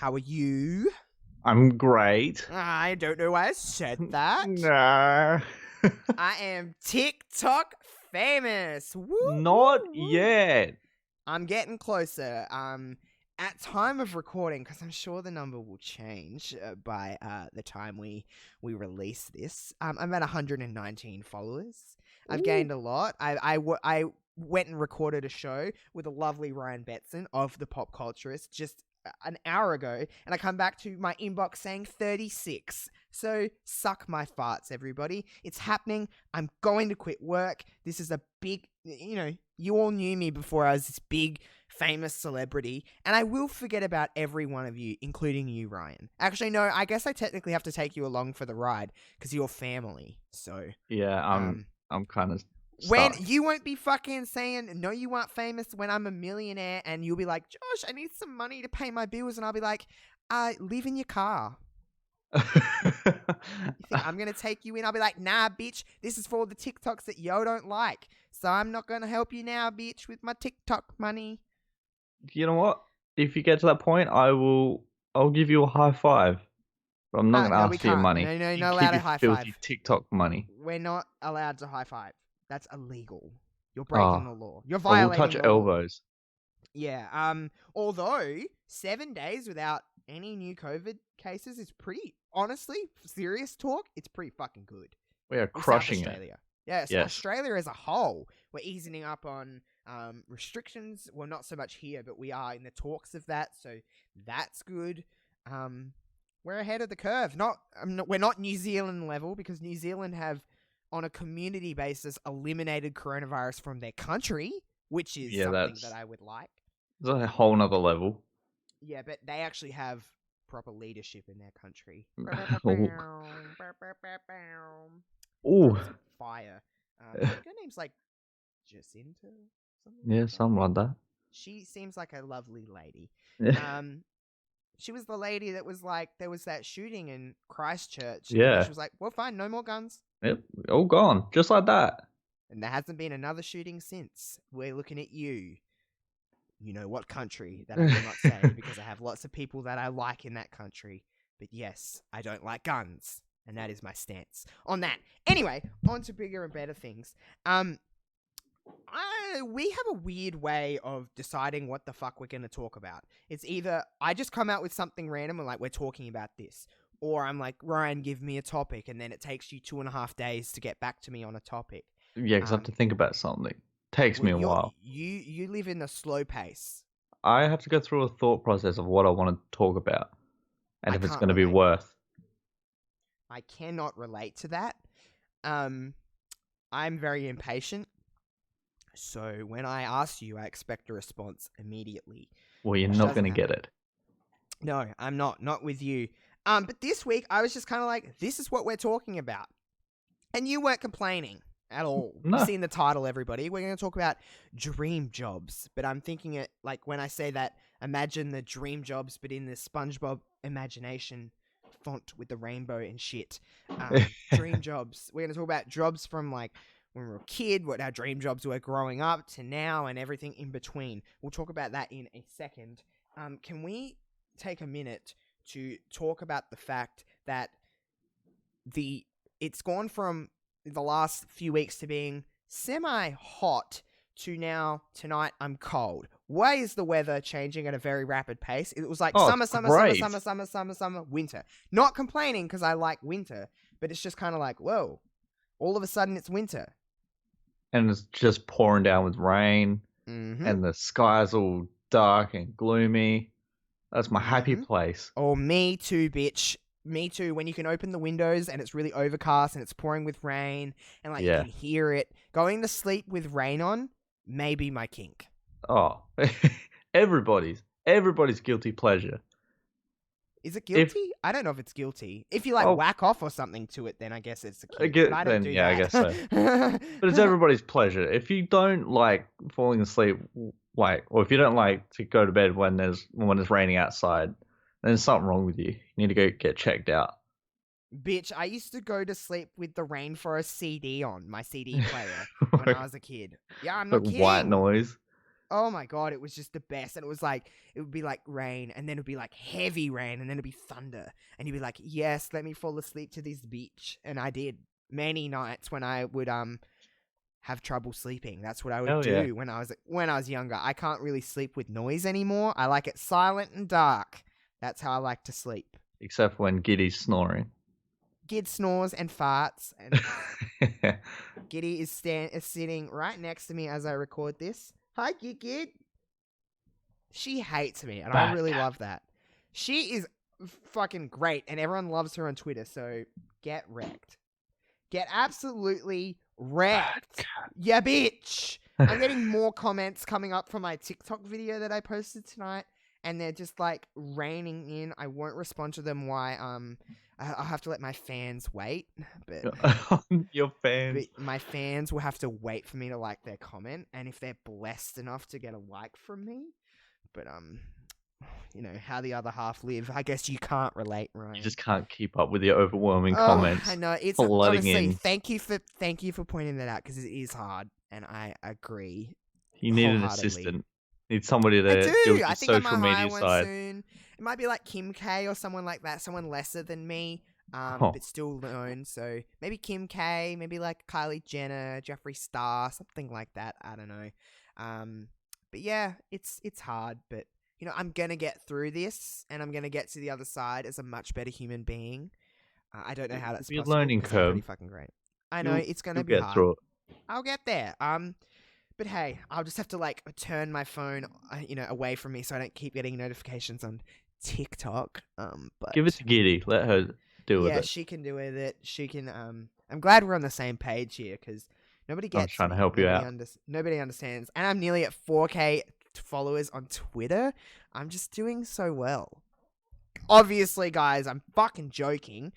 How are you? I'm great. I don't know why I said that. Nah. I am TikTok famous. Woo, Not woo, woo. yet. I'm getting closer. At time of recording, because I'm sure the number will change by the time we release this. I'm at 119 followers. I've gained a lot. I went and recorded a show with a lovely Ryan Betson of the Pop Culturist just an hour ago, and I come back to my inbox saying 36. So suck my farts, everybody. It's happening. I'm going to quit work. This is a big, you all knew me before I was this big, famous celebrity, and I will forget about every one of you, including you, Ryan. Actually, no, I guess I technically have to take you along for the ride because you're family. So Yeah, I'm kind of when stuck. you won't be fucking saying no, you aren't famous when I'm a millionaire, and you'll be like, Josh, I need some money to pay my bills, and I'll be like, live in your car. You think I'm gonna take you in? I'll be like, nah, bitch, this is for all the TikToks that yo don't like, so I'm not gonna help you now, bitch, with my TikTok money. You know what? If you get to that point, I'll give you a high five. But I'm not going to No, we ask for your can't. money. No, You not allowed keep to your high filthy five. TikTok money. We're not allowed to high five. That's illegal. You're breaking Oh, the law. You're I will touch violating the law. elbows. Yeah. Although 7 days without any new COVID cases is pretty, honestly, serious talk, it's pretty fucking good. We are With South crushing it. Australia. Yes, Yes. Australia as a whole, we're easing up on restrictions. Well, not so much here, but we are in the talks of that, so that's good. We're ahead of the curve. We're not New Zealand level, because New Zealand have, on a community basis, eliminated coronavirus from their country, which is something that I would like. That's a whole nother level. Yeah, but they actually have proper leadership in their country. Ooh. Fire. I think her name's like Jacinta. Yeah, something like that. She seems like a lovely lady. Yeah. She was the lady that was like, there was that shooting in Christchurch. Yeah. And she was like, well, fine, no more guns. Yep, all gone, just like that. And there hasn't been another shooting since. We're looking at you. You know what country that I will not say, because I have lots of people that I like in that country. But yes, I don't like guns. And that is my stance on that. Anyway, on to bigger and better things. We have a weird way of deciding what the fuck we're going to talk about. It's either I just come out with something random and like, we're talking about this. Or I'm like, Ryan, give me a topic. And then it takes you 2.5 days to get back to me on a topic. Yeah, because I have to think about something. Takes me a while. You live in a slow pace. I have to go through a thought process of what I want to talk about. And if it's going to be worth. I cannot relate to that. I'm very impatient. So when I ask you, I expect a response immediately. Well, you're not going to get it. No, I'm not. Not with you. But this week, I was just kind of like, this is what we're talking about. And you weren't complaining at all. No. You've seen the title, everybody. We're going to talk about dream jobs. But I'm thinking it, like, when I say that, imagine the dream jobs, but in the SpongeBob imagination font with the rainbow and shit. Dream jobs. We're going to talk about jobs from, like, when we were a kid, what our dream jobs were growing up to now, and everything in between. We'll talk about that in a second. Can we take a minute to talk about the fact that it's gone from the last few weeks to being semi-hot to now, tonight, I'm cold. Why is the weather changing at a very rapid pace? It was like summer, winter. Not complaining because I like winter, but it's just kind of like, whoa, all of a sudden it's winter. And it's just pouring down with rain, and the sky's all dark and gloomy. That's my happy place. Oh, me too, bitch. Me too. When you can open the windows and it's really overcast and it's pouring with rain, and like you can hear it. Going to sleep with rain on may be my kink. Oh, everybody's guilty pleasure. Is it guilty? I don't know if it's guilty. If you like whack off or something to it, then I guess it's a kink. But I don't do that. I guess so. But it's everybody's pleasure. If you don't like falling asleep, or if you don't like to go to bed when it's raining outside, then there's something wrong with you. You need to go get checked out. Bitch, I used to go to sleep with the Rainforest CD on, my CD player, when I was a kid. Yeah, I'm not kidding. White noise. Oh my God, it was just the best. And it was like, it would be like rain, and then it would be like heavy rain, and then it'd be thunder. And you'd be like, yes, let me fall asleep to this beach. And I did many nights when I would have trouble sleeping. That's what I would Hell yeah. do when I was younger. I can't really sleep with noise anymore. I like it silent and dark. That's how I like to sleep. Except when Giddy's snoring. Gid snores and farts, and Giddy is sitting right next to me as I record this. Hi, Gid. She hates me, and I Bad really cat. love that. She is fucking great, and everyone loves her on Twitter, so get wrecked. Get absolutely wrecked. Yeah, bitch. I'm getting more comments coming up from my TikTok video that I posted tonight, and they're just like raining in. I won't respond to them. Why? I'll have to let my fans wait, but Your fans. my fans will have to wait for me to like their comment, and if they're blessed enough to get a like from me, but you know how the other half live. I guess you can't relate, Ryan. You just can't keep up with your overwhelming comments. I know it's flooding honestly. in. Thank you for pointing that out, because it is hard, and I agree. You need an wholeheartedly. assistant. Need somebody to I deal do. with I your think I social might hire media one side. soon. It might be like Kim K or someone like that, someone lesser than me, Oh. but still known. So maybe Kim K, maybe like Kylie Jenner, Jeffree Star, something like that. I don't know. But yeah, it's hard, but you know, I'm gonna get through this, and I'm gonna get to the other side as a much better human being. I don't know how that's It'll be a possible. learning 'Cause I'm pretty curve. fucking great. I know it's gonna You'll be get hard. through it. I'll get there. But hey, I'll just have to like turn my phone, away from me so I don't keep getting notifications on TikTok. But Give it to Giddy. Let her deal with yeah, it. she can do with it. She can. I'm glad we're on the same page here, because nobody gets. trying to me. help you out. Nobody understands, and I'm nearly at 4K followers on Twitter. I'm just doing so well. Obviously, guys, I'm fucking joking.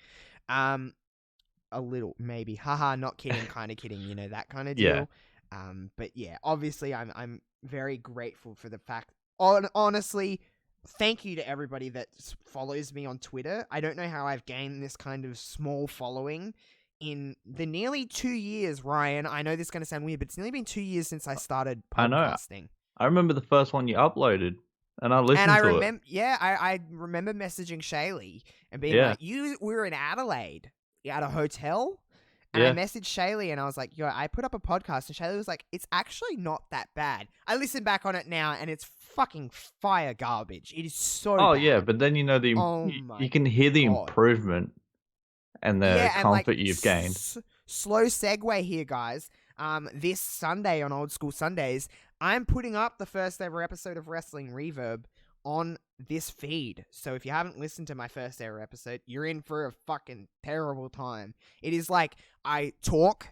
A little, maybe. Haha, not kidding, kind of kidding, that kind of deal. Yeah. But yeah, obviously I'm very grateful for the fact. Honestly, thank you to everybody that follows me on Twitter. I don't know how I've gained this kind of small following in the nearly 2 years, Ryan. I know this is going to sound weird, but it's nearly been 2 years since I started I know. podcasting. I remember the first one you uploaded, and I listened to it. Yeah, I remember messaging Shaylee and being like, we were in Adelaide at a hotel. And I messaged Shaylee and I was like, yo, I put up a podcast. And Shaylee was like, it's actually not that bad. I listen back on it now and it's fucking fire garbage. It is so bad. Yeah, but then you know you can hear the improvement and the comfort you've gained. Slow segue here, guys. This Sunday on Old School Sundays, I'm putting up the first ever episode of Wrestling Reverb on this feed. So if you haven't listened to my first ever episode, you're in for a fucking terrible time. It is like I talk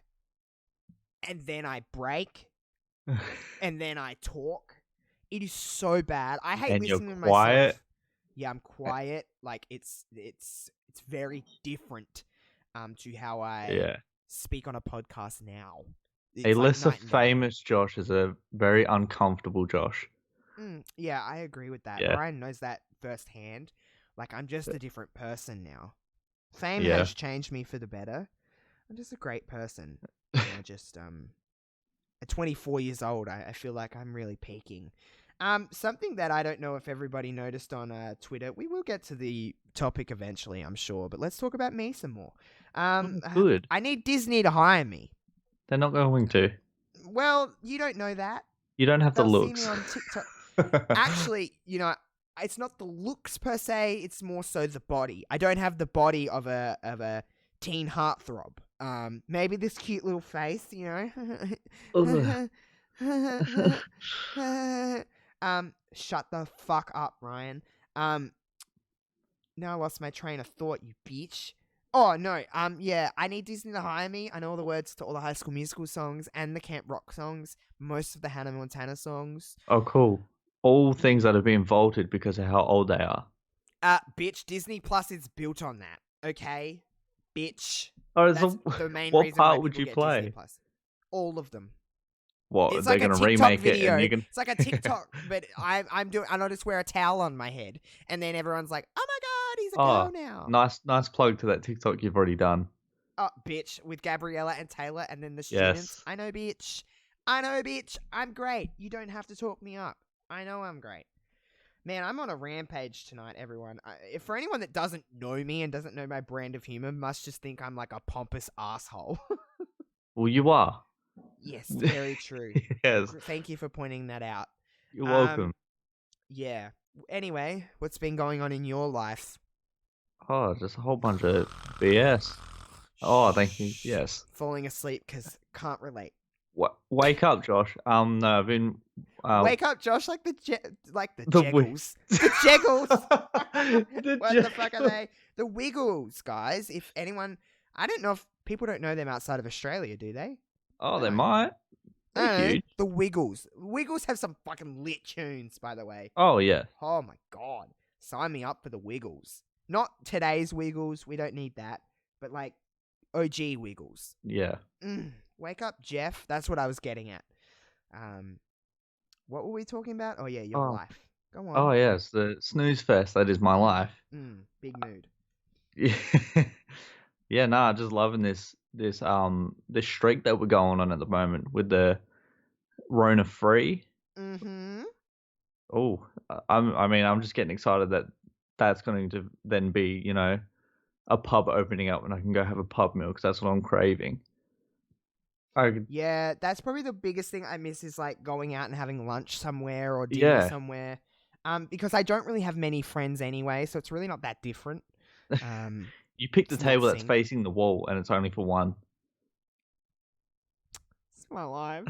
and then I break and then I talk. It is so bad. I hate listening to myself. Yeah, I'm quiet. Like it's very different to how I speak on a podcast now. A lesser famous Josh is a very uncomfortable Josh. Yeah, I agree with that. Yeah. Ryan knows that firsthand. Like, I'm just a different person now. Fame has changed me for the better. I'm just a great person. At 24 years old, I feel like I'm really peaking. Something that I don't know if everybody noticed on Twitter. We will get to the topic eventually, I'm sure. But let's talk about me some more. Good. I need Disney to hire me. They're not going to. Well, you don't know that. You don't have the They'll looks. see me on TikTok. Actually, it's not the looks per se. It's more so the body. I don't have the body of a teen heartthrob. Maybe this cute little face, Shut the fuck up, Ryan. Now I lost my train of thought, you bitch. Oh, no, yeah, I need Disney to hire me. I know all the words to all the High School Musical songs and the Camp Rock songs, most of the Hannah Montana songs. Oh, cool. All things that have been vaulted because of how old they are. Bitch, Disney Plus is built on that, okay? Bitch. Oh, that's the main what reason part why would you get play? Disney Plus. All of them. What, it's they're like going to TikTok remake video. it and you can... It's like a TikTok, but I just wear a towel on my head, and then everyone's like, oh my god, he's a girl now. Nice plug to that TikTok you've already done. Oh, bitch, with Gabriella and Taylor, and then the students. I know, bitch. I know, bitch. I'm great. You don't have to talk me up. I know I'm great. Man, I'm on a rampage tonight, everyone. For anyone that doesn't know me and doesn't know my brand of humor, must just think I'm like a pompous asshole. Well, you are. Yes, very true. Yes. Thank you for pointing that out. You're welcome. Yeah. Anyway, what's been going on in your life? Oh, just a whole bunch of BS. Oh, thank you. Yes. Falling asleep because can't relate. Wake up, Josh. No, I've been. Wake up, Josh! Like the The Jeggles, the Jeggles. The What the fuck are Jeggles. they? The Wiggles, guys. If anyone, I don't know if people don't know them outside of Australia, do they? Oh, They they don't. might. I They're don't know. huge. The Wiggles. Wiggles have some fucking lit tunes, by the way. Oh yeah. Oh my god. Sign me up for the Wiggles. Not today's Wiggles. We don't need that. But like OG Wiggles. Yeah. Wake up, Jeff. That's what I was getting at. What were we talking about? Oh yeah, your life. Go on. Oh yes, the snooze fest. That is my life. Big mood. Yeah. Yeah. Nah, just loving this streak that we're going on at the moment with the Rona free. Mm-hmm. Oh, I'm just getting excited that that's going to then be, a pub opening up and I can go have a pub meal because that's what I'm craving. Yeah, that's probably the biggest thing I miss is like going out and having lunch somewhere or dinner Yeah. somewhere. Because I don't really have many friends anyway, so it's really not that different. You picked a it's not table that's synced. facing the wall and it's only for one. It's my life.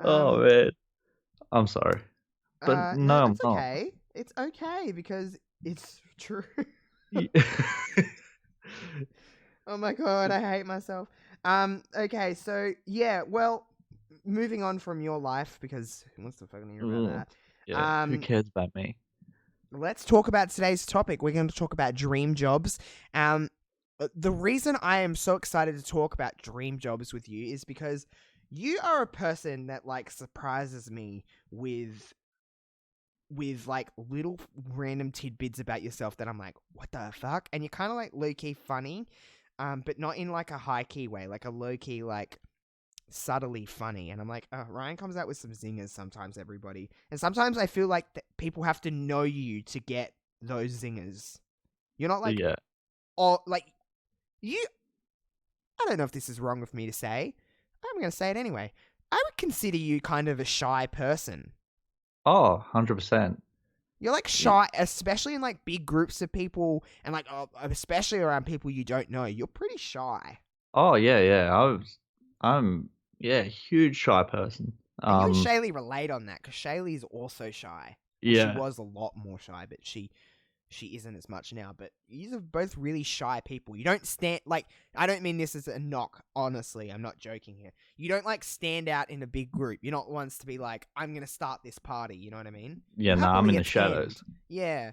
Oh man, I'm sorry, but No, no, I'm that's not. okay. It's okay because it's true. Oh my god, I hate myself. Okay, so yeah, well, moving on from your life because who wants to fucking hear about that? Yeah, who cares about me? Let's talk about today's topic. We're going to talk about dream jobs. The reason I am so excited to talk about dream jobs with you is because you are a person that like surprises me with like little random tidbits about yourself that I'm like, what the fuck? And you're kind of like low key funny, but not in like a high key way, like a low key like subtly funny. And I'm like, Ryan comes out with some zingers sometimes, everybody. And sometimes I feel like people have to know you to get those zingers. You're not like, Yeah. like you. I don't know if this is wrong of me to say. I'm going to say it anyway. I would consider you kind of a shy person. Oh, 100%. You're like shy, especially in like big groups of people and like especially around people you don't know. You're pretty shy. Oh yeah. I'm a huge shy person. And you and Shaylee relate on that because Shaylee is also shy. Well, Yeah. she was a lot more shy, but she isn't as much now. But you are both really shy people. You don't stand like, I don't mean this as a knock. Honestly, I'm not joking here. You don't like stand out in a big group. You're not ones to be like, I'm gonna start this party. You know what I mean? Yeah, You nah, I'm in happily the attend. shadows. Yeah.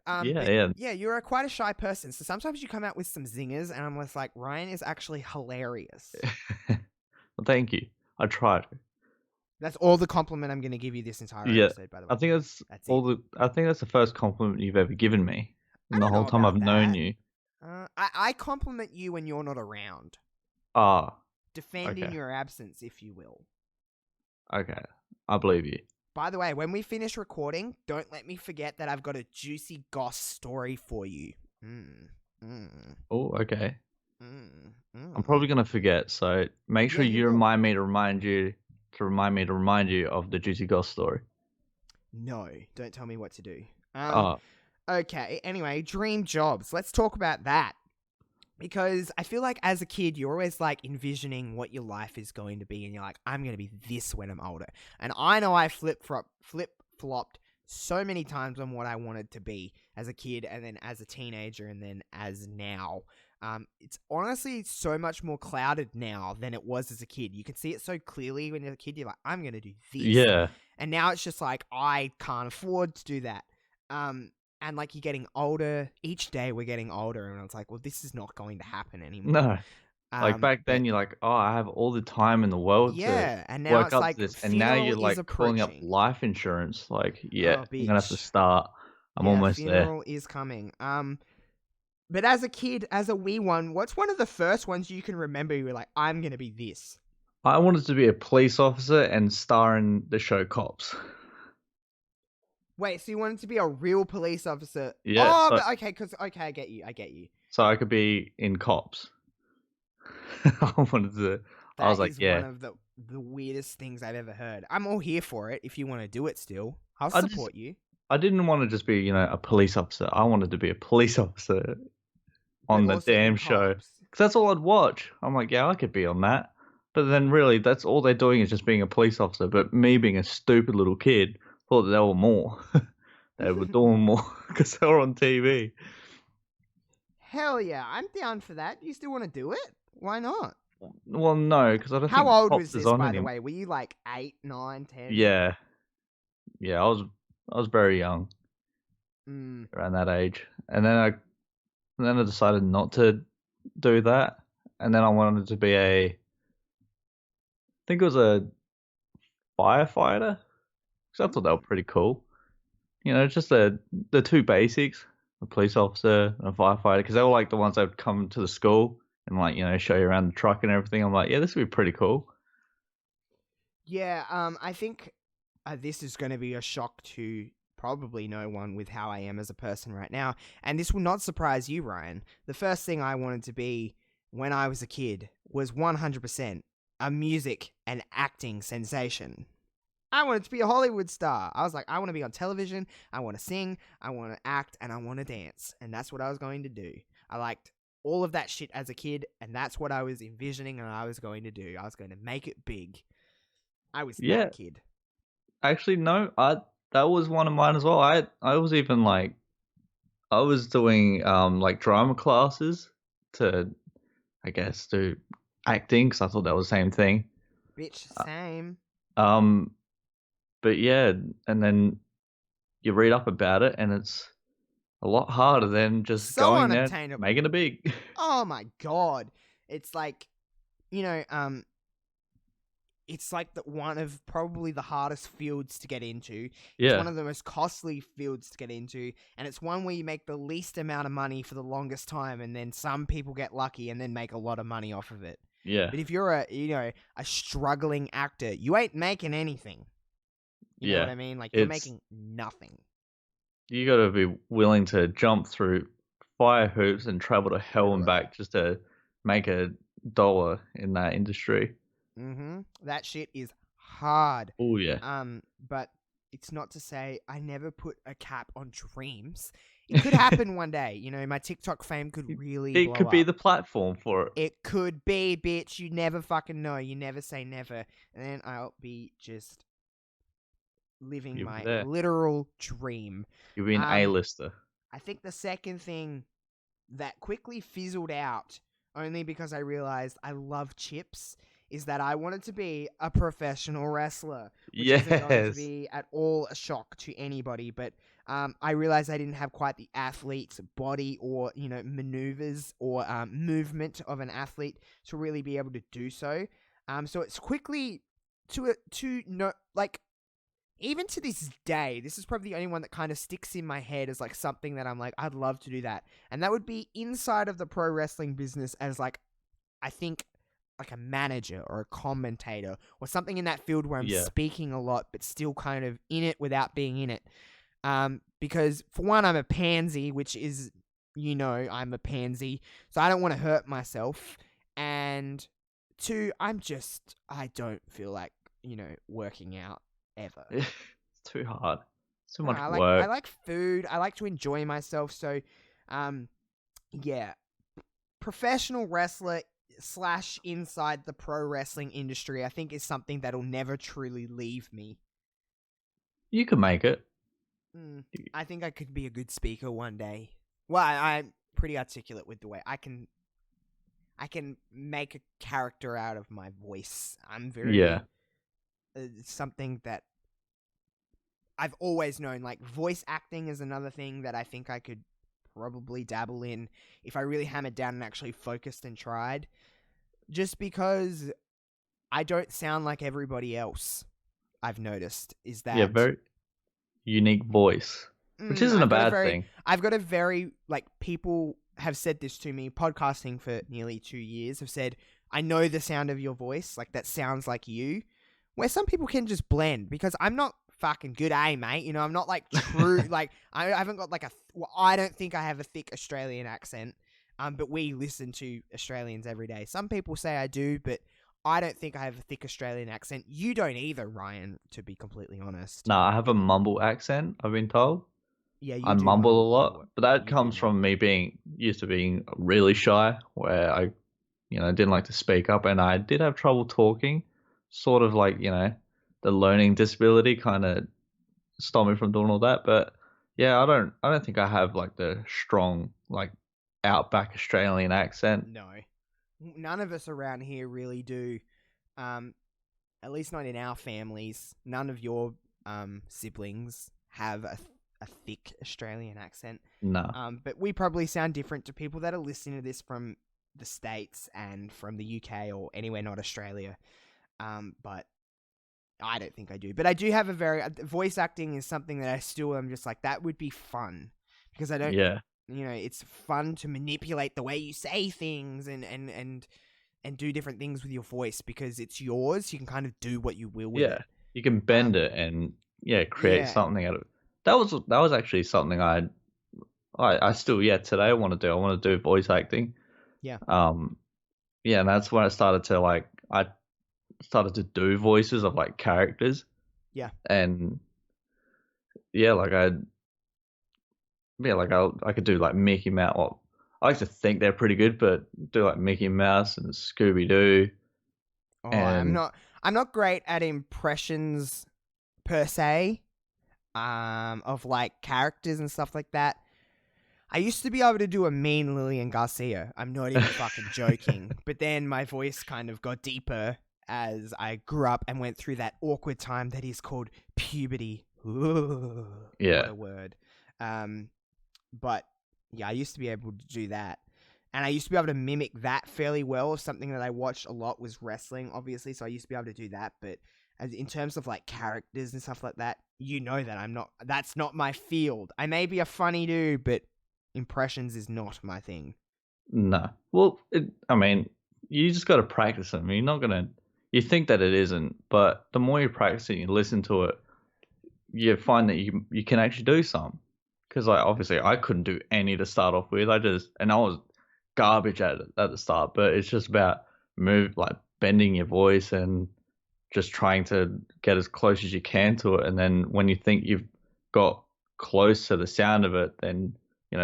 Yeah. Yeah, you're quite a shy person. So sometimes you come out with some zingers, and I'm just like, Ryan is actually hilarious. Well, thank you. I tried. That's all the compliment I'm going to give you this entire episode, by the way. I think that's I think that's the first compliment you've ever given me in the whole time I've known you. I compliment you when you're not around. Defend in your absence, if you will. Okay, I believe you. By the way, when we finish recording, don't let me forget that I've got a juicy goss story for you. Oh, okay. I'm probably gonna forget, so make sure you remind me to remind you of the juicy goss story. No, don't tell me what to do. Okay, anyway, dream jobs. Let's talk about that. Because I feel like as a kid, you're always like envisioning what your life is going to be. And you're like, I'm going to be this when I'm older. And I know I flip-flopped so many times on what I wanted to be as a kid and then as a teenager and then as now. It's honestly so much more clouded now than it was as a kid. You can see it so clearly when you're a kid. You're like, I'm going to do this. Yeah. And now it's just like, I can't afford to do that. And like you're getting older. Each day we're getting older. And it's like, well, this is not going to happen anymore. No. Like back then you're like, oh, I have all the time in the world to and now work it's up like to this. And now you're like calling up life insurance. Like, I'm going to have to start. I'm almost there. Funeral is coming. But as a kid, as a wee one, what's one of the first ones you can remember you were like, I'm going to be this? I wanted to be a police officer and star in the show Cops. Wait, so you wanted to be a real police officer? Yeah, Oh, so but okay, I get you. I get you. so I could be in Cops. I wanted to. I was That like, is yeah. one of the weirdest things I've ever heard. I'm all here for it if you want to do it still. I'll I just support you. I didn't want to just be a police officer. I wanted to be a police officer But on the also in damn show cops. because that's all I'd watch. I'm like, yeah, I could be on that. But then really, that's all they're doing is just being a police officer. But me being a stupid little kid thought that they were more. They were doing more because they were on TV. Hell yeah, I'm down for that. You still want to do it? Why not? Well, no, because I don't How think old was Cops is this, on by the anymore. way? Were you like 8, 9, 10? Yeah, yeah, I was very young Mm. around that age, and then I decided not to do that, and then I wanted to be I think it was a firefighter because I thought they were pretty cool. Just the two basics: a police officer and a firefighter, because they were like the ones that would come to the school and like show you around the truck and everything. I'm like, yeah, this would be pretty cool. Yeah, I think this is going to be a shock to probably no one with how I am as a person right now. And this will not surprise you, Ryan. The first thing I wanted to be when I was a kid was 100% a music and acting sensation. I wanted to be a Hollywood star. I was like, I want to be on television, I want to sing, I want to act, and I want to dance. And that's what I was going to do. I liked all of that shit as a kid, and that's what I was envisioning and I was going to do. I was going to make it big. I was Yeah, that kid. actually, no, I that was one of mine as well. I was even like I was doing like drama classes to I guess do acting because I thought that was the same thing. Bitch, Uh, same. Um, but yeah, and then you read up about it, and it's a lot harder than just So going there unobtainable. making it big. Oh my god. It's like, you know, it's like one of probably the hardest fields to get into. It's one Yeah, of the most costly fields to get into, and it's one where you make the least amount of money for the longest time, and then some people get lucky and then make a lot of money off of it. yeah, But if you're a struggling actor, you ain't making anything. You know what yeah. I mean? Like you're It's making nothing. you got to be willing to jump through fire hoops and travel to hell and back just to make $1 in that industry. That shit is hard. Oh yeah. But it's not to say I never put a cap on dreams. It could happen one day. My TikTok fame could really It blow could be up. the platform for it. It could be, bitch. You never fucking know. You never say never. And then I'll be just living You'll be my there. literal dream. You'll be an Um, A-lister. I think the second thing that quickly fizzled out only because I realized I love chips is that I wanted to be a professional wrestler, which isn't going to Yes. be at all a shock to anybody. But I realized I didn't have quite the athlete's body or maneuvers or movement of an athlete to really be able to do so. So it's quickly to no like even to this day, this is probably the only one that kind of sticks in my head as like something that I'm like, I'd love to do that. And that would be inside of the pro wrestling business as like, I think like a manager or a commentator or something in that field where I'm Yeah. speaking a lot, but still kind of in it without being in it. Because for one, I'm a pansy, which is, I'm a pansy. So I don't want to hurt myself. And two, I don't feel like, working out ever. It's too hard. It's too No, much I work. like food. I like to enjoy myself. So, um, yeah, professional wrestler slash inside the pro wrestling industry, I think is something that'll never truly leave me. You can make it. I think I could be a good speaker one day. Well, I'm pretty articulate with the way I can make a character out of my voice. I'm very Yeah. something that I've always known. Like voice acting is another thing that I think I could probably dabble in if I really hammered down and actually focused and tried. Just because I don't sound like everybody else. I've noticed is Yeah, that very unique voice. which isn't a bad thing. I've got a very, like, people have said this to me, podcasting for nearly 2 years, have said, I know the sound of your voice, like, that sounds like you, where some people can just blend, because I'm not fucking good, mate? You know, I'm not, like, true, like, I haven't got, like, I don't think I have a thick Australian accent, but we listen to Australians every day. Some people say I do, but I don't think I have a thick Australian accent. You don't either, Ryan, to be completely honest. No, I have a mumble accent, I've been told. Yeah, you I do mumble a mumble. lot, but that You do comes from mumble. me being used to being really shy, where I, didn't like to speak up, and I did have trouble talking. Sort of like, the learning disability kind of stopped me from doing all that. But yeah, I don't think I have like the strong like outback Australian accent. No. None of us around here really do. At least not in our families. None of your siblings have a thick Australian accent. No. But we probably sound different to people that are listening to this from the States and from the UK or anywhere not Australia. But I don't think I do. But I do have voice acting is something that I still am just like, that would be fun. Because I don't, Yeah. It's fun to manipulate the way you say things and do different things with your voice because it's yours. You can kind of do what you will with Yeah. it. You can bend it and create Yeah. something out of it. That was actually something I still today I want to do. I want to do voice acting. Yeah. Yeah, and that's when I started to I started to do voices of like characters. Yeah. And yeah, I could do like Mickey Mouse. Well, I like to think they're pretty good, but do like Mickey Mouse and Scooby Doo. Oh, And I'm not great at impressions per se. Of like characters and stuff like that. I used to be able to do a mean Lillian Garcia. I'm not even fucking joking. But then my voice kind of got deeper as I grew up and went through that awkward time that is called puberty. Ooh, yeah, what a word. But yeah, I used to be able to do that. And I used to be able to mimic that fairly well. Something that I watched a lot was wrestling, obviously. So I used to be able to do that. But in terms of like characters and stuff like that, that that's not my field. I may be a funny dude, but impressions is not my thing. no. Well, I mean, you just got to practice them. You're not gonna. You think that it isn't, but the more you practice it, you listen to it, you find that you can actually do some. Because obviously I couldn't do any to start off with. I was garbage at it at the start, but it's just about bending your voice and just trying to get as close as you can to it. And then when you think you've got close to the sound of it, then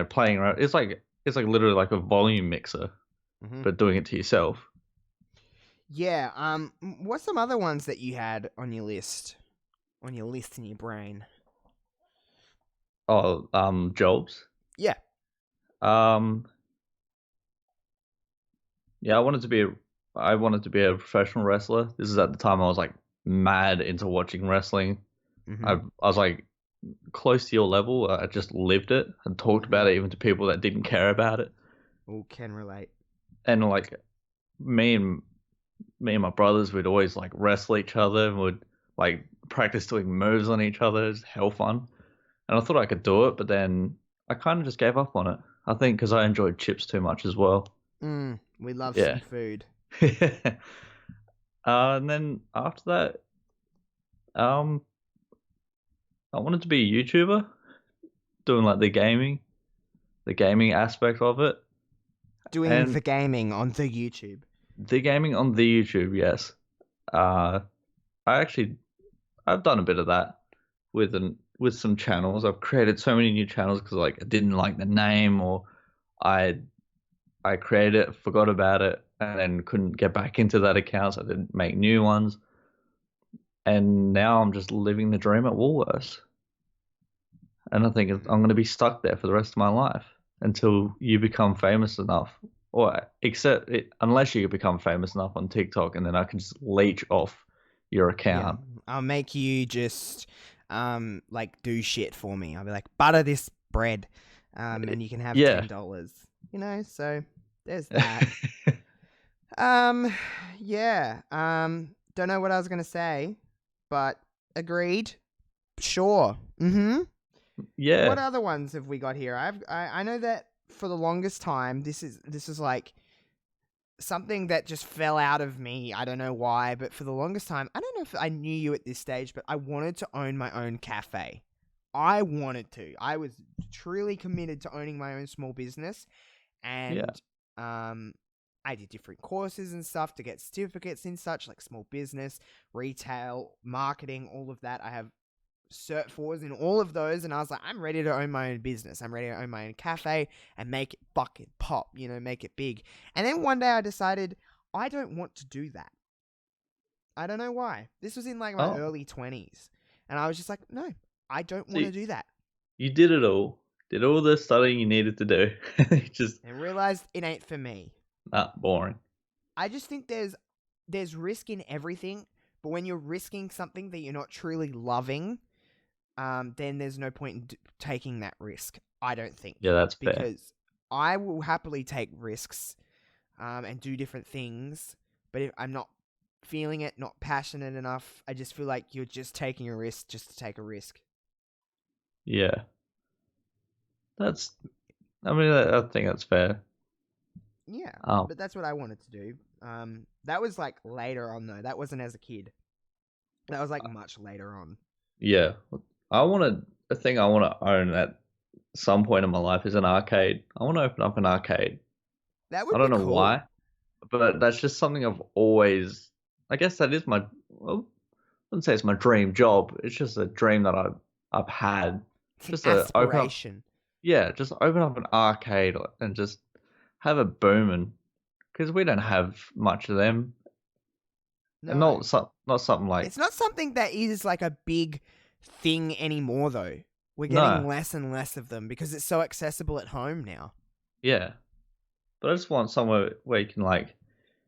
playing around. It's like literally like a volume mixer, but doing it to yourself. Yeah. What's some other ones that you had on your list? In your brain? Oh, jobs. Yeah. Yeah, I wanted to be a professional wrestler. This is at the time I was like mad into watching wrestling. I was like close to your level. I just lived it and talked about it even to people that didn't care about it. Oh, can relate. And like me and my brothers would always like wrestle each other and would like practice doing moves on each other. It's hell fun. And I thought I could do it, but then I kind of just gave up on it. I think because I enjoyed chips too much as well. We love Yeah. some food. And then after that, I wanted to be a YouTuber, doing like the gaming aspect of it. Doing the gaming on the YouTube. The gaming on the YouTube, yes. I've done a bit of that with some channels. I've created so many new channels because like I didn't like the name, or I created it, forgot about it, and then couldn't get back into that account, so I didn't make new ones. And now I'm just living the dream at Woolworths. And I think I'm going to be stuck there for the rest of my life until you become famous enough. Unless you become famous enough on TikTok, and then I can just leech off your account. Yeah. I'll make you just like do shit for me. I'll be like, butter this bread, and you can have $10. So there's that. Yeah. Don't know what I was gonna say, but agreed. Sure. What Yeah, other ones have we got here? I know that for the longest time, this is like something that just fell out of me. I don't know why, but for the longest time, I don't know if I knew you at this stage, but I wanted to own my own cafe. I wanted to. I was truly committed to owning my own small business, yeah, and I did different courses and stuff to get certificates in such like small business, retail, marketing, all of that. I have cert fours in all of those, and I was like, I'm ready to own my own business. I'm ready to own my own cafe and make it fucking pop, make it big. And then one day I decided I don't want to do that. I don't know why. This was in like my oh, early 20s. And I was just like, no, I don't want to see, do that. you did all the studying you needed to do. Just And realized it ain't for me. not boring. I just think there's risk in everything, but when you're risking something that you're not truly loving, then there's no point in taking that risk. I don't think, Yeah, that's fair. because I will happily take risks, and do different things. But if I'm not feeling it, not passionate enough, I just feel like you're just taking a risk just to take a risk. Yeah, that's. I mean, I think that's fair. Yeah, Um, but that's what I wanted to do. That was like later on though. That wasn't as a kid. That was like much later on. yeah, I wanted a thing I want to own at some point in my life is an arcade. I want to open up an arcade. That I would be don't know cool. why, but that's just something I've always. I guess that is my. Well, I wouldn't say it's my dream job. It's just a dream that I've had. It's an Just to open up, aspiration. yeah, just open up an arcade and just have it booming. Because we don't have much of them, and No. not something like It's not something that is like a big thing anymore, though. We're getting no, less and less of them because it's so accessible at home now. yeah. But I just want somewhere where you can like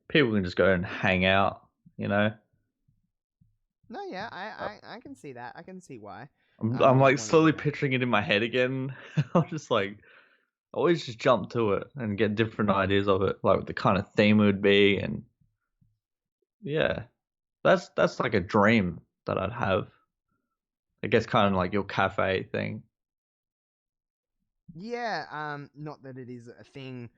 people can just go and hang out. You know, No, yeah, Uh, I can see that. I can see why. I'm You'd like want to do slowly that. picturing it in my head again. I'm just like always just jump to it and get different ideas of it, like what the kind of theme it would be, and yeah, that's like a dream that I'd have. I guess kind of like your cafe thing. Yeah, not that it is a thing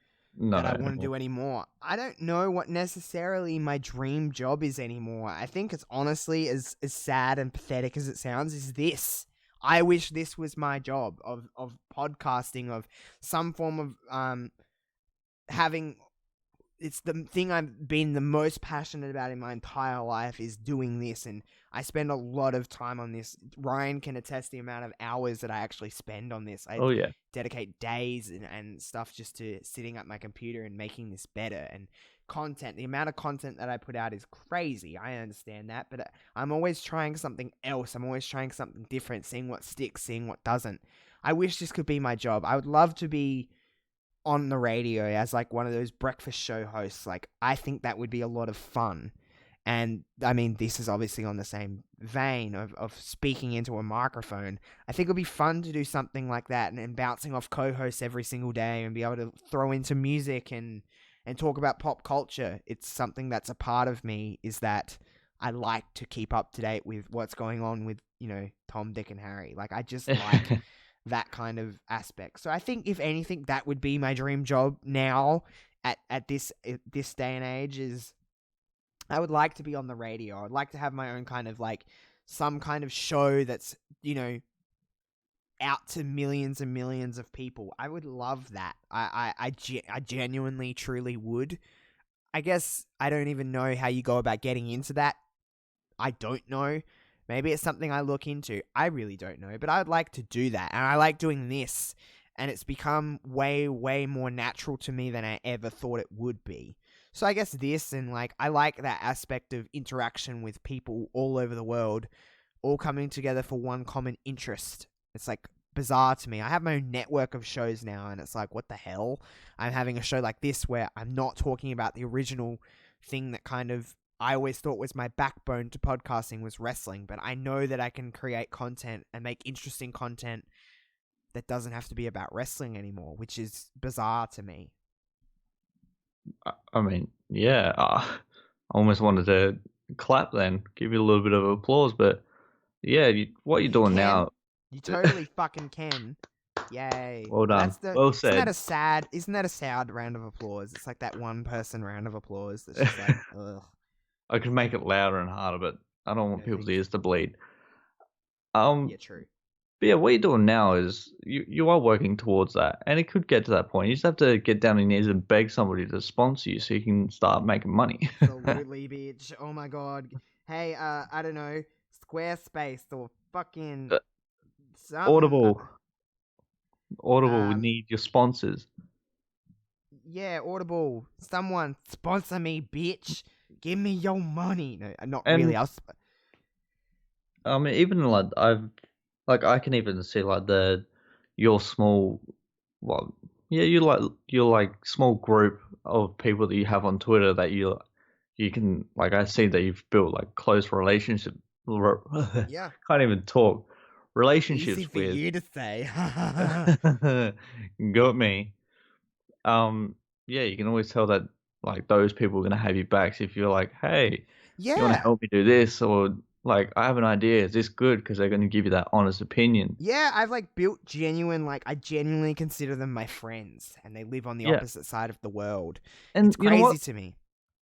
that Not I want to anymore. do anymore. I don't know what necessarily my dream job is anymore. I think it's honestly as sad and pathetic as it sounds, is this. I wish this was my job of podcasting, of some form of having. It's the thing I've been the most passionate about in my entire life, is doing this, and I spend a lot of time on this. Ryan can attest the amount of hours that I actually spend on this. I Oh yeah, dedicate days and stuff just to sitting at my computer and making this better. And content, the amount of content that I put out is crazy. I understand that, but I'm always trying something else. I'm always trying something different, seeing what sticks, seeing what doesn't. I wish this could be my job. I would love to be on the radio as like one of those breakfast show hosts. Like, I think that would be a lot of fun. And I mean, this is obviously on the same vein of speaking into a microphone. I think it would be fun to do something like that, and bouncing off co-hosts every single day and be able to throw into music and talk about pop culture. It's something that's a part of me, is that I like to keep up to date with what's going on with, Tom, Dick, and Harry. Like, I just like that kind of aspect. So I think, if anything, that would be my dream job now at this day and age. Is I would like to be on the radio. I'd like to have my own kind of like some kind of show that's, out to millions and millions of people. I would love that. I genuinely, truly would. I guess I don't even know how you go about getting into that. I don't know. Maybe it's something I look into. I really don't know. But I'd like to do that. And I like doing this. And it's become way, way more natural to me than I ever thought it would be. So I guess this, and like, I like that aspect of interaction with people all over the world, all coming together for one common interest. It's like bizarre to me. I have my own network of shows now, and it's like, what the hell? I'm having a show like this where I'm not talking about the original thing that kind of I always thought was my backbone to podcasting, was wrestling, but I know that I can create content and make interesting content that doesn't have to be about wrestling anymore, which is bizarre to me. I mean, yeah. I almost wanted to clap then, give you a little bit of applause, but yeah, what you're You doing can. now. You totally fucking can. Yay. Well done. That's the Well isn't that said. a sad round of applause? It's like that one person round of applause that's just like, ugh. I could make it louder and harder, but I don't want No people's thanks. ears to bleed. Yeah, true. But yeah, what you're doing now is you are working towards that, and it could get to that point. You just have to get down on your knees and beg somebody to sponsor you so you can start making money. Absolutely, bitch. Oh my god. Hey, I don't know, Squarespace or fucking Uh, something. Audible, Audible, we Um, need your sponsors. yeah, Audible. Someone sponsor me, bitch. Give me your money. No, not really. And I mean, even like I can even see like your small, well, yeah, your like small group of people that you have on Twitter that you can like I see that you've built like close relationship Yeah. can't even talk Easy relationships for with. you to say. Got me. Um, yeah, you can always tell that like those people are gonna have your backs if you're like, hey, you want to Yeah. help me do this, or like I have an idea, is this good? Because they're gonna give you that honest opinion. Yeah, I've like built genuine, like, I genuinely consider them my friends, and they live on the Yeah, opposite side of the world. and It's you know crazy what? to me.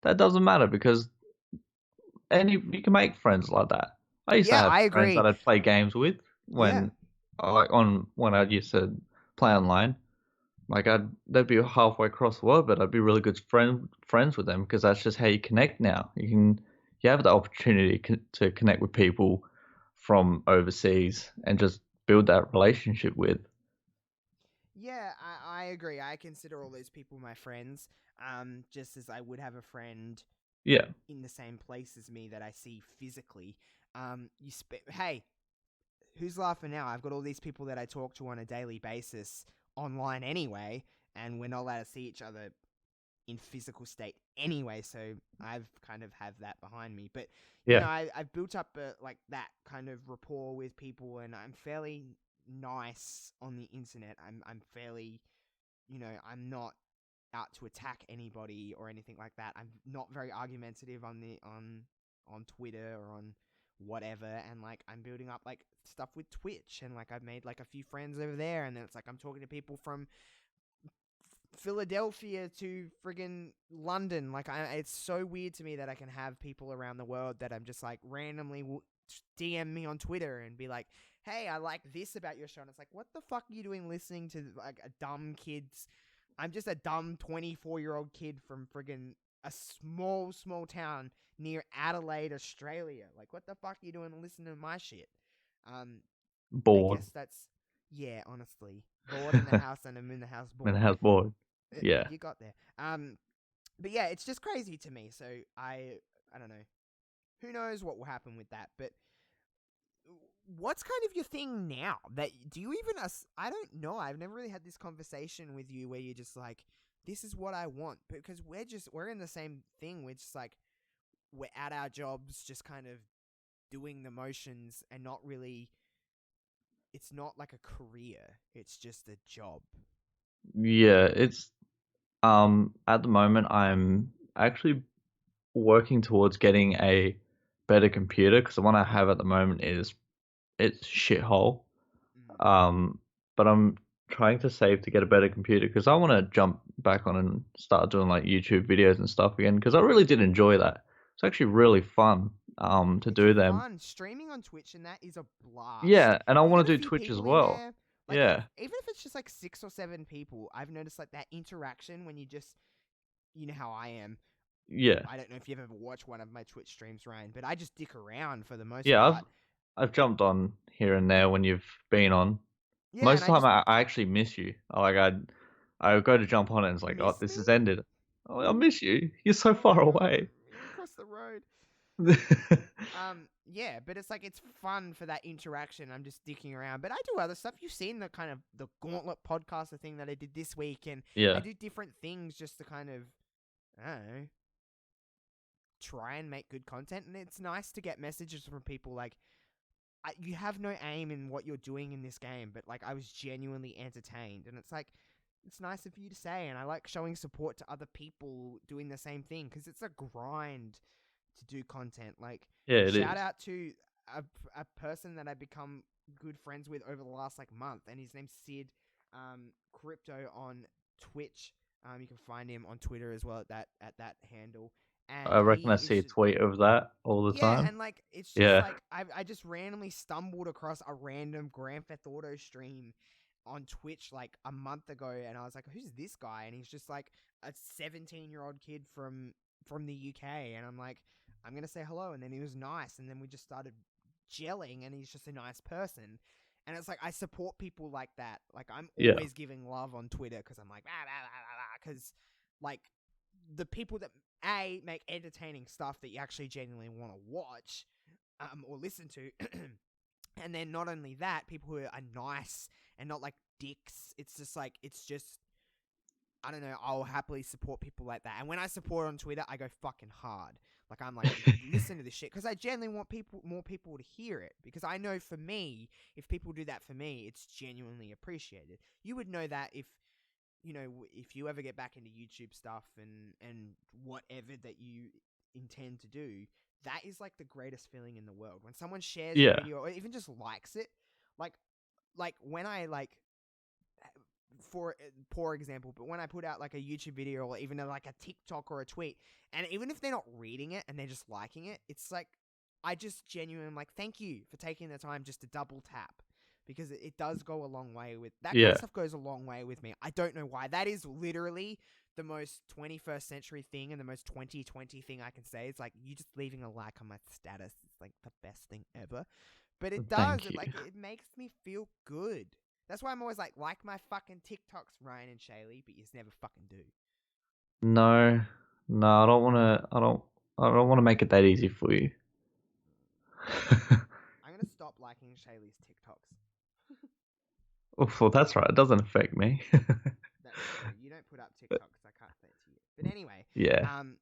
That doesn't matter because you can make friends like that. I used to Yeah, have I friends agree. that I'd play games with Yeah. when I used to play online. Like they'd be halfway across the world, but I'd be really good friends with them because that's just how you connect now. You have the opportunity to connect with people from overseas and just build that relationship with. Yeah, I agree. I consider all those people my friends, just as I would have a friend Yeah, in the same place as me that I see physically. Hey, who's laughing now? I've got all these people that I talk to on a daily basis online anyway, and we're not allowed to see each other in physical state anyway, so I've kind of have that behind me. But yeah, I've built up like that kind of rapport with people, and I'm fairly nice on the internet. I'm fairly, I'm not out to attack anybody or anything like that. I'm not very argumentative on Twitter or on whatever, and like I'm building up like stuff with Twitch, and like I've made like a few friends over there, and then it's like I'm talking to people from Philadelphia to friggin' London. Like, it's so weird to me that I can have people around the world that I'm just like randomly DM me on Twitter and be like, "Hey, I like this about your show," and it's like, what the fuck are you doing listening to like a dumb kid's? I'm just a dumb 24-year-old kid from friggin' a small town near Adelaide, Australia. Like, what the fuck are you doing listening to my shit? Um, I bored. guess that's, yeah, honestly, bored in the house and I'm in the house Man, bored. how's bored? Yeah. You got there. But yeah, it's just crazy to me. So I don't know. Who knows what will happen with that? But what's kind of your thing now? That do you even? I don't know. I've never really had this conversation with you where you're just like, this is what I want, because we're in the same thing. We're just like we're at our jobs, just kind of doing the motions and not really. It's not like a career. It's just a job. Yeah, it's at the moment I'm actually working towards getting a better computer because the one I have at the moment is it's shithole. Mm. Um, but I'm trying to save to get a better computer because I want to jump back on and start doing like YouTube videos and stuff again because I really did enjoy that. It's actually really fun to It's do them. fun. Streaming on Twitch and that is a blast. Yeah, and I If you get want a to do few Twitch as people in well. there, like Yeah, even if it's just like 6 or 7 people, I've noticed like that interaction when you know how I am. yeah, I don't know if you've ever watched one of my Twitch streams, Ryan, but I just dick around for the most yeah. part. I've jumped on here and there when you've been on. Yeah, and Most I of the just time, I actually miss you. I go to jump on it and it's like, oh, miss this me. has ended. Oh, I miss you. You're so Oh my far god, away. you're across the road. Yeah, but it's like it's fun for that interaction. I'm just dicking around, but I do other stuff. You've seen the kind of the Gauntlet podcast, the thing that I did this week, and I Yeah, do different things just to kind of, I don't know, try and make good content. And it's nice to get messages from people like, you have no aim in what you're doing in this game, but like I was genuinely entertained, and it's like it's nice of you to say. And I like showing support to other people doing the same thing because it's a grind to do content. Like, yeah, it shout is. out to a person that I become good friends with over the last like month, and his name's Sid Crypto on Twitch. You can find him on Twitter as well at that handle. And I reckon he I is see a just, tweet of that all the yeah, time. and like it's just Yeah. like I just randomly stumbled across a random Grand Theft Auto stream on Twitch like a month ago, and I was like, "Who's this guy?" And he's just like a 17-year-old kid from the UK, and I'm like, "I'm gonna say hello," and then he was nice, and then we just started gelling, and he's just a nice person. And it's like I support people like that. Like I'm Yeah. always giving love on Twitter because I'm like, because like the people that make entertaining stuff that you actually genuinely want to watch or listen to, and then not only that, people who are nice and not like dicks. It's just like I don't know. I'll happily support people like that. And when I support on Twitter, I go fucking hard. Like I'm like, listen to this shit because I genuinely want more people to hear it. Because I know for me, if people do that for me, it's genuinely appreciated. You would know that if you ever get back into YouTube stuff and whatever that you intend to do, that is like the greatest feeling in the world. When someone shares your Yeah. video or even just likes it, like when I like, for poor example, but when I put out like a YouTube video or even like a TikTok or a tweet, and even if they're not reading it and they're just liking it, it's like I just genuinely am like, thank you for taking the time just to double tap. Because it does go a long way with that kind Yeah. of stuff goes a long way with me. I don't know why. That is literally the most 21st century thing and the most 2020 thing I can say. It's like you just leaving a like on my status. It's like the best thing ever. But it does. Thank It you. like it makes me feel good. That's why I'm always like my fucking TikToks, Ryan and Shaylee, but you just never fucking do. No. No, I don't want to. I don't want to make it that easy for you. I'm gonna stop liking Shaylee's TikToks. Oh, well, that's right. It doesn't affect me. That's true. You don't put up TikToks. I can't say it to you. But anyway, Yeah. um,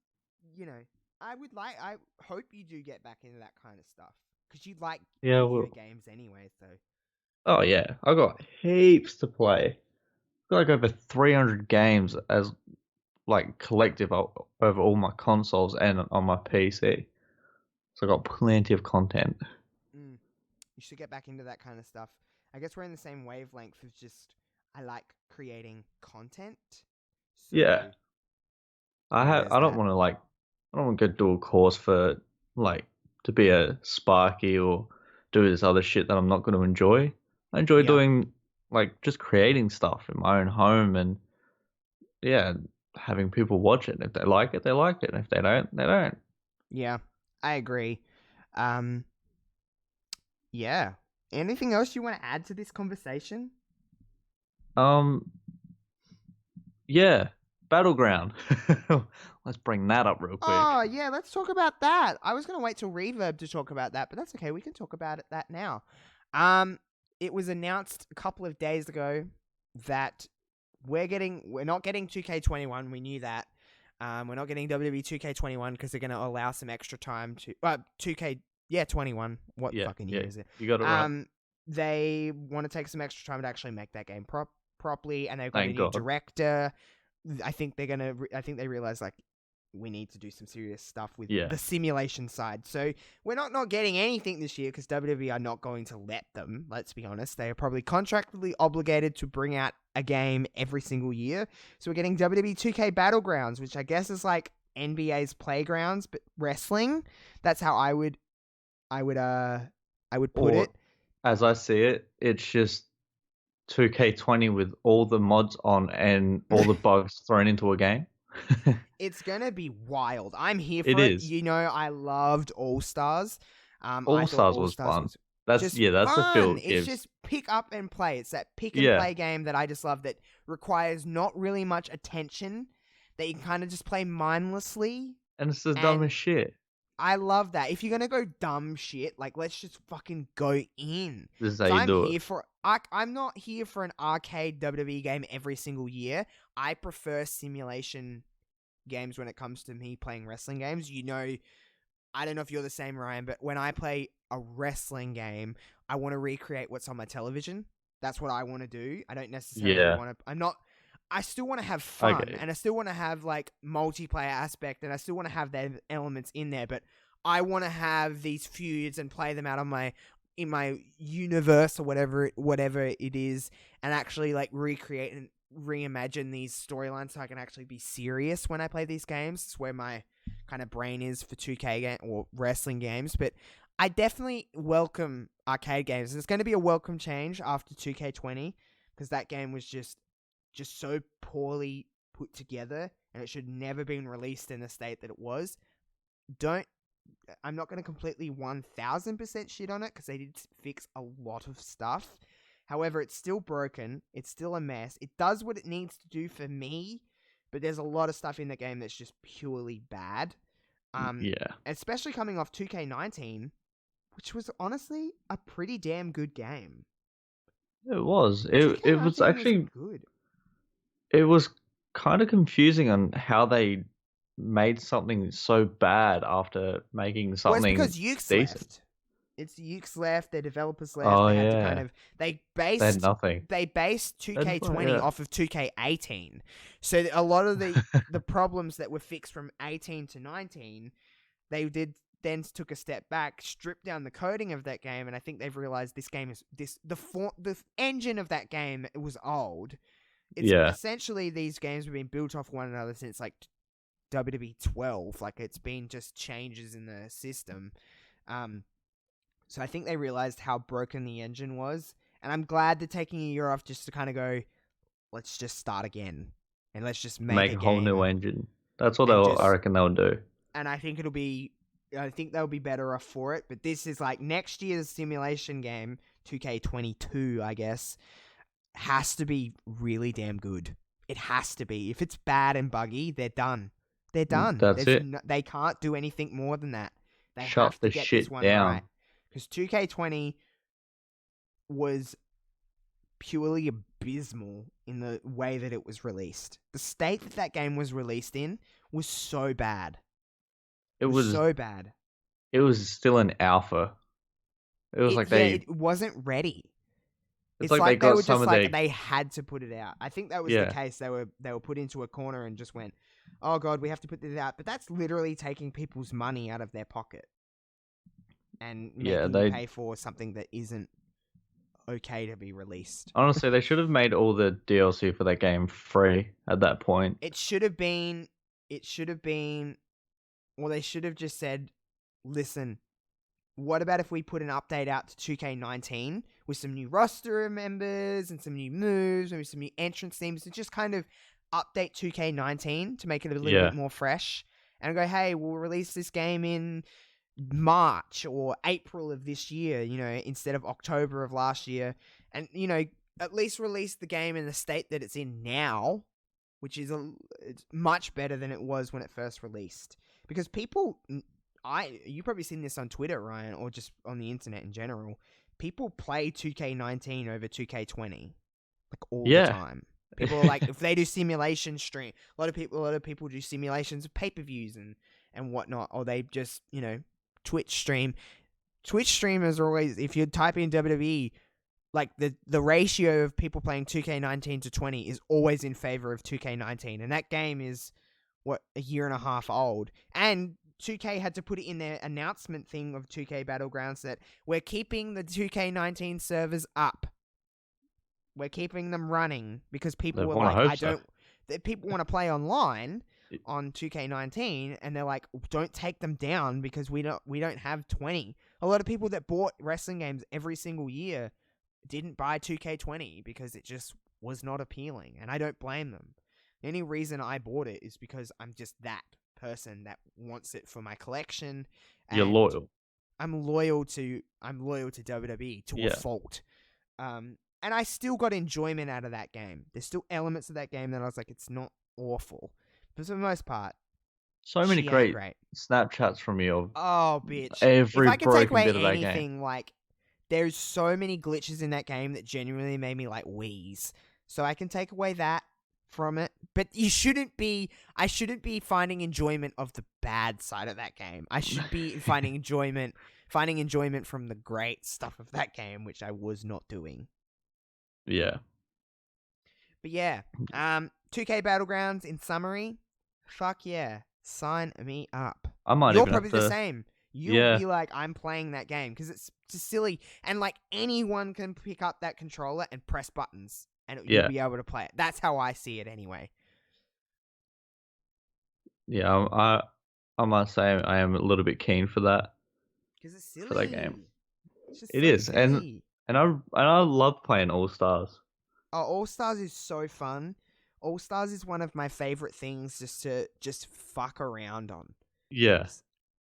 I hope you do get back into that kind of stuff because you like Yeah. video Well. games anyway. So Oh yeah. I got heaps to play. Got like over 300 games as like collective over all my consoles and on my PC. So I got plenty of content. mm, you should get back into that kind of stuff. I guess we're in the same wavelength of just I like creating content. So Yeah. there's I don't that. want to like I don't want to go do a course for like to be a Sparky or do this other shit that I'm not going to enjoy. I enjoy Yeah. doing like just creating stuff in my own home and yeah, having people watch it. If they like it, they like it. And if they don't, they don't. Yeah, I agree. Um, yeah. Anything else you want to add to this conversation? Um, yeah, Battleground. Let's bring that up real quick. Oh, yeah, let's talk about that. I was going to wait till Reverb to talk about that, but that's okay. We can talk about that now. It was announced a couple of days ago that we're not getting 2K21. We knew that. We're not getting WWE 2K21 because they're going to allow some extra time to 2K 21. What Yeah, fucking yeah, year is it? you got it right. They want to take some extra time to actually make that game properly, and they've got a Thank new God. director. I think they're gonna. I think they realize like we need to do some serious stuff with Yeah. the simulation side. So we're not getting anything this year because WWE are not going to let them. Let's be honest. They are probably contractually obligated to bring out a game every single year. So we're getting WWE 2K Battlegrounds, which I guess is like NBA's Playgrounds, but wrestling. That's how I would put Or it. as I see it, it's just 2K20 with all the mods on and all the bugs thrown into a game. It's gonna be wild. I'm here It for it. is. You know, I loved All Stars. I All thought Stars All was Stars fun. was That's just that's the feel fun. it It's gives. just pick up and play. It's that pick and Yeah. play game that I just love that requires not really much attention, that you can kind of just play mindlessly. And it's the And dumbest shit. I love that. If you're gonna go dumb shit, like let's just fucking go in. This is how So you I'm do here it. for. I'm not here for an arcade WWE game every single year. I prefer simulation games when it comes to me playing wrestling games. You know, I don't know if you're the same, Ryan, but when I play a wrestling game, I want to recreate what's on my television. That's what I want to do. I don't necessarily Yeah. want to. I still want to have I fun, get you. and I still want to have like multiplayer aspect, and I still want to have their elements in there. But I want to have these feuds and play them out on my in my universe or whatever it is, and actually like recreate and reimagine these storylines so I can actually be serious when I play these games. It's where my kind of brain is for 2K game or wrestling games, but I definitely welcome arcade games. It's going to be a welcome change after 2K20 because that game was just so poorly put together and it should never been released in the state that it was. I'm not going to completely 1000% shit on it because they did fix a lot of stuff. However, it's still broken. It's still a mess. It does what it needs to do for me, but there's a lot of stuff in the game that's just purely bad. Yeah. Especially coming off 2K19, which was honestly a pretty damn good game. It was. It was actually good. It was kind of confusing on how they made something so bad after making something it's because Yuke's decent. left. It's Yuke's left. Their developers left. Oh, they had to yeah. kind of They had nothing. They based 2K20 yeah. off of 2K18. So a lot of the problems that were fixed from 18 to 19, they did then took a step back, stripped down the coding of that game, and I think they've realized this game is the engine of that game was old. It's essentially these games have been built off one another since like WWE 12. Like it's been just changes in the system. So I think they realized how broken the engine was, and I'm glad they're taking a year off just to kind of go, let's just start again, and let's just make a whole game. new engine. That's what I reckon they'll do. And I think they'll be better off for it. But this is like next year's simulation game, 2K22, I guess, has to be really damn good. It has to be. If it's bad and buggy, they're done. They're done. That's it. They can't do anything more than that. They Shut have to the get shit this one down. right. Because 2K20 was purely abysmal in the way that it was released. The state that game was released in was so bad. It was so bad. It was still an alpha. It was it wasn't ready. It's like they were just like they had to put it out. I think that was the case. They were put into a corner and just went, "Oh God, we have to put this out." But that's literally taking people's money out of their pocket and making you pay for something that isn't okay to be released. Honestly, they should have made all the DLC for that game free at that point. It should have been. Well, they should have just said, "Listen, what about if we put an update out to 2K19 with some new roster members and some new moves, maybe some new entrance themes to just kind of update 2K19 to make it a little bit more fresh and go, hey, we'll release this game in March or April of this year, instead of October of last year. And, at least release the game in the state that it's in now, which is it's much better than it was when it first released. Because people... you've probably seen this on Twitter, Ryan, or just on the internet in general. People play 2K19 over 2K20, like all the time. People are like, if they do simulation stream, a lot of people do simulations of pay-per-views and whatnot, or they just Twitch stream. Twitch streamers are always, if you type in WWE, like the ratio of people playing 2K19 to 20 is always in favor of 2K19, and that game is a year and a half old, and 2K had to put it in their announcement thing of 2K Battlegrounds that we're keeping the 2K19 servers up. We're keeping them running because people were like, people want to play online on 2K19, and they're like, don't take them down because we don't have 20. A lot of people that bought wrestling games every single year didn't buy 2K20 because it just was not appealing, and I don't blame them. The only reason I bought it is because I'm just that person that wants it for my collection. And you're loyal. I'm loyal to WWE to a fault. And I still got enjoyment out of that game. There's still elements of that game that I was like, it's not awful. But for the most part, so many great Snapchats from you of bitch. Every if I could take away bit of that anything, game. like there's so many glitches in that game that genuinely made me like wheeze. So I can take away that from it, but I shouldn't be finding enjoyment of the bad side of that game. I should be finding enjoyment from the great stuff of that game, which I was not doing. Yeah. But yeah, 2K Battlegrounds in summary, fuck yeah, sign me up. I might. You're probably the same. You'll be like, I'm playing that game because it's just silly. And like anyone can pick up that controller and press buttons, and you'll Yeah. be able to play it. That's how I see it anyway. Yeah, I must say I am a little bit keen for that Because it's silly. for that game. It's just It so is, silly. and I love playing All Stars. Oh, All Stars is so fun. All Stars is one of my favorite things just fuck around on. Yeah,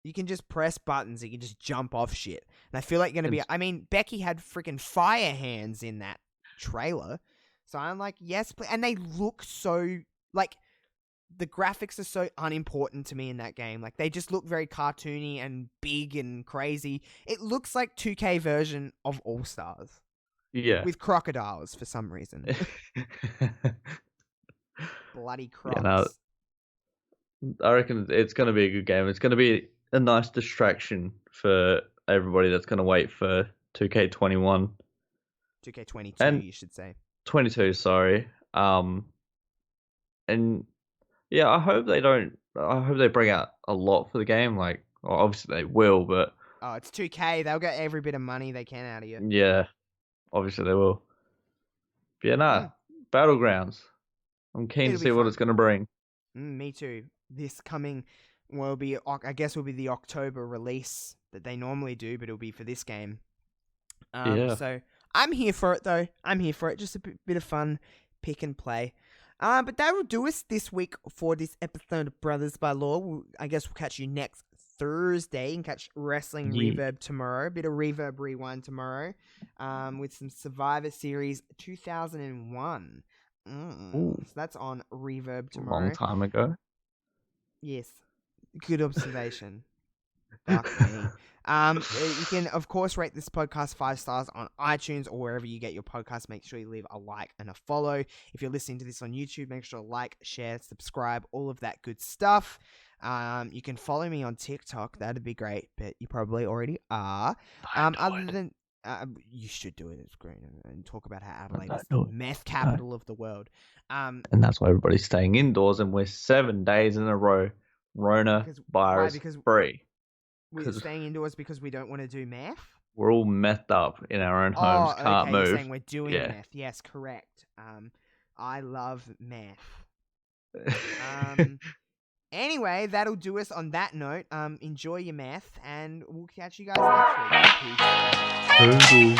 You can just press buttons. You can just jump off shit. And I feel like you're going to be... it's, I mean, Becky had freaking fire hands in that trailer. So I'm like, yes, and they look so... Like, the graphics are so unimportant to me in that game. Like, they just look very cartoony and big and crazy. It looks like 2K version of All Stars. yeah. With crocodiles for some reason. Bloody Yeah, crocs. no, I reckon it's going to be a good game. It's going to be a nice distraction for everybody that's going to wait for 2K21 2K22, and you should say. 22. Sorry. And yeah, I hope they don't. I hope they bring out a lot for the game. Like, well, obviously they will, but Oh, it's 2K. They'll get every bit of money they can out of you. yeah, obviously they will. But yeah, nah, Battlegrounds. I'm keen to It'll be see what fun. it's going to bring. Me too. This coming will be, I guess, will be the October release that they normally do, but it'll be for this game. Yeah. So I'm here for it, though. I'm here for it. Just a bit of fun, pick and play. But that will do us this week for this episode of Brothers by Law. I guess we'll catch you next Thursday and catch Wrestling Yeah. Reverb tomorrow. A bit of Reverb Rewind tomorrow, with some Survivor Series 2001. So that's on Reverb tomorrow. Long time ago. Yes, good observation. Fuck me. You can, of course, rate this podcast 5 stars on iTunes or wherever you get your podcast. Make sure you leave a like and a follow. If you're listening to this on YouTube, make sure to like, share, subscribe, all of that good stuff. You can follow me on TikTok. That'd be great, but you probably already are. You should do it. It's great. And talk about how Adelaide is the meth capital of the world. And that's why everybody's staying indoors, and we're 7 days in a row. Rona virus free. We're staying indoors because we don't want to do meth? We're all methed up in our own homes, can't move. You're saying we're doing meth. Yes, correct. I love meth. Anyway, that'll do us on that note. Enjoy your meth, and we'll catch you guys next week. Peace.